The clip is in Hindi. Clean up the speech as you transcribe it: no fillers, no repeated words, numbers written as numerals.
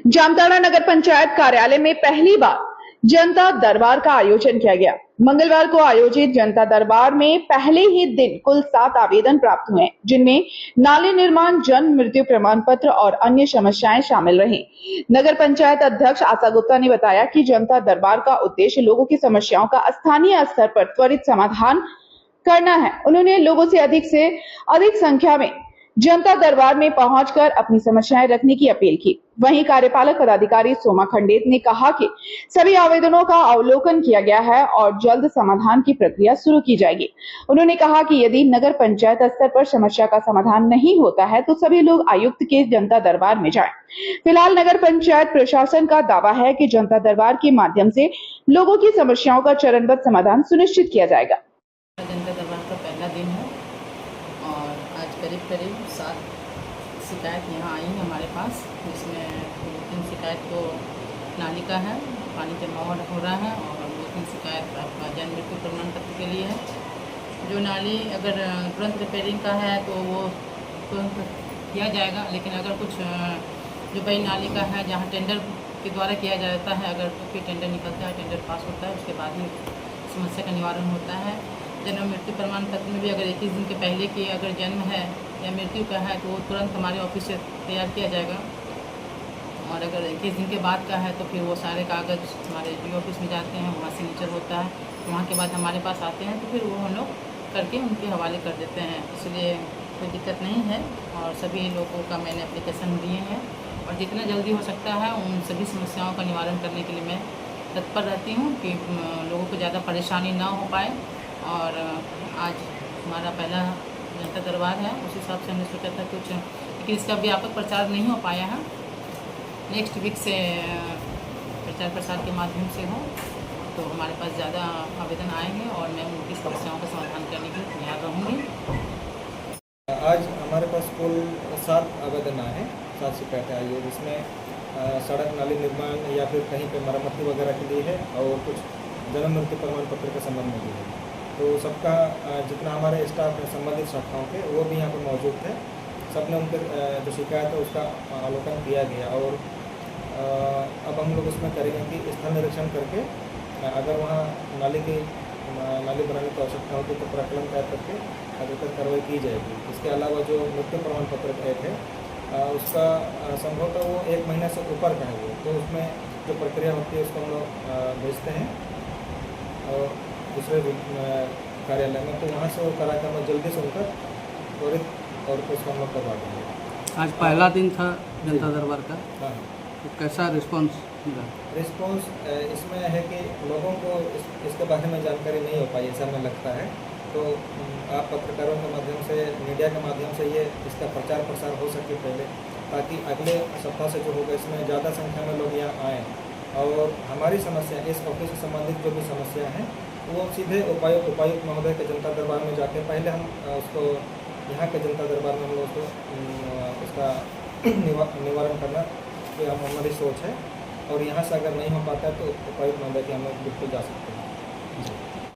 जामताड़ा नगर पंचायत कार्यालय में पहली बार जनता दरबार का आयोजन किया गया। मंगलवार को आयोजित जनता दरबार में पहले ही दिन कुल 7 आवेदन प्राप्त हुए, जिनमें नाले निर्माण, जन्म मृत्यु प्रमाण पत्र और अन्य समस्याएं शामिल रहीं। नगर पंचायत अध्यक्ष आशा गुप्ता ने बताया कि जनता दरबार का उद्देश्य लोगों की समस्याओं का स्थानीय स्तर पर त्वरित समाधान करना है। उन्होंने लोगों से अधिक संख्या में जनता दरबार में पहुंचकर अपनी समस्याएं रखने की अपील की। वहीं कार्यपालक पदाधिकारी सोमा खंडेत ने कहा कि सभी आवेदनों का अवलोकन किया गया है और जल्द समाधान की प्रक्रिया शुरू की जाएगी। उन्होंने कहा कि यदि नगर पंचायत स्तर पर समस्या का समाधान नहीं होता है तो सभी लोग आयुक्त के जनता दरबार में जाएं। फिलहाल नगर पंचायत प्रशासन का दावा है कि जनता दरबार के माध्यम से लोगों की समस्याओं का चरणबद्ध समाधान सुनिश्चित किया जाएगा। जनता दरबार का पहला दिन है और आज करीब 7 शिकायत यहाँ आई है हमारे पास, जिसमें 2-3 शिकायत तो नाली का है, पानी जमा हो रहा है, और 2-3 शिकायत आपका जन्म मृत्यु प्रमाण पत्र के लिए है। जो नाली अगर तुरंत रिपेयरिंग का है तो वो तुरंत किया जाएगा, लेकिन अगर कुछ जो बड़ी नाली का है जहाँ टेंडर के द्वारा किया जाता है, अगर कोई टेंडर निकलता है, टेंडर पास होता है, उसके बाद ही समस्या का निवारण होता है। जन्म मृत्यु प्रमाण पत्र में भी अगर 21 दिन के पहले की अगर जन्म है या मृत्यु का है तो वो तुरंत हमारे ऑफिस से तैयार किया जाएगा, और अगर 21 दिन के बाद का है तो फिर वो सारे कागज़ हमारे डी ऑफिस में जाते हैं, वहाँ सिग्नेचर होता है, वहाँ के बाद हमारे पास आते हैं तो फिर वो हम लोग करके उनके हवाले कर देते हैं। इसलिए कोई दिक्कत नहीं है, और सभी लोगों का मैंने एप्लीकेशन दिए हैं, और जितना जल्दी हो सकता है उन सभी समस्याओं का निवारण करने के लिए मैं तत्पर रहती हूँ कि लोगों को ज़्यादा परेशानी ना हो पाए। और आज हमारा पहला जनता दरबार है, उस हिसाब से हमने सोचा था कुछ, लेकिन इसका व्यापक प्रचार नहीं हो पाया है। नेक्स्ट वीक से प्रचार प्रसार के माध्यम से हो तो हमारे पास ज़्यादा आवेदन आएंगे और मैं उनकी समस्याओं का समाधान करने के लिए तैयार रहूँगी। आज हमारे पास कुल 7 आवेदन आए हैं, 7 शिकायतें आई है, जिसमें सड़क नाली निर्माण या फिर कहीं पे मरम्मती वगैरह के लिए है, और कुछ जन्म मृत्यु प्रमाण पत्र के संबंध में भी है। तो सबका जितना हमारे स्टाफ है संबंधित शाखाओं के, वो भी यहाँ पर मौजूद थे। सबने उनके जो शिकायत है उसका अवलोकन किया गया, और अब हम लोग उसमें करेंगे कि स्थल निरीक्षण करके अगर वहाँ नाली बनाने की आवश्यकता होगी तो प्रकलन तैयार करके अधिकतर कार्रवाई की जाएगी। इसके अलावा जो मृत्यु प्रमाण पत्र एक है उसका संभवतः वो 1 महीने से ऊपर का है वो, तो उसमें जो प्रक्रिया होती है उसको हम लोग भेजते हैं और दूसरे कार्यालय में, तो वहाँ से वो करा कर जल्दी से उनका त्वरित और उसको हम लोग करवा देंगे। आज पहला दिन था जनता दरबार का। हाँ, तो कैसा रिस्पांस मिला? रिस्पॉन्स इसमें है कि लोगों को इसके बारे में जानकारी नहीं हो पाई, ऐसा हमें लगता है। तो आप पत्रकारों के माध्यम से, मीडिया के माध्यम से ये इसका प्रचार प्रसार हो सके पहले, ताकि अगले सप्ताह से जो होगा इसमें ज़्यादा संख्या में लोग यहाँ आएँ, और हमारी समस्या, इस ऑफिस से संबंधित जो भी समस्या हैं वो सीधे उपायुक्त महोदय के जनता दरबार में जाके पहले हम उसको यहाँ के जनता दरबार में हम लोग उसको उसका निवारण करना ये हमारी सोच है, और यहाँ से अगर नहीं हो पाता है तो उपायुक्त महोदय के हम लोग बिल्कुल जा सकते हैं।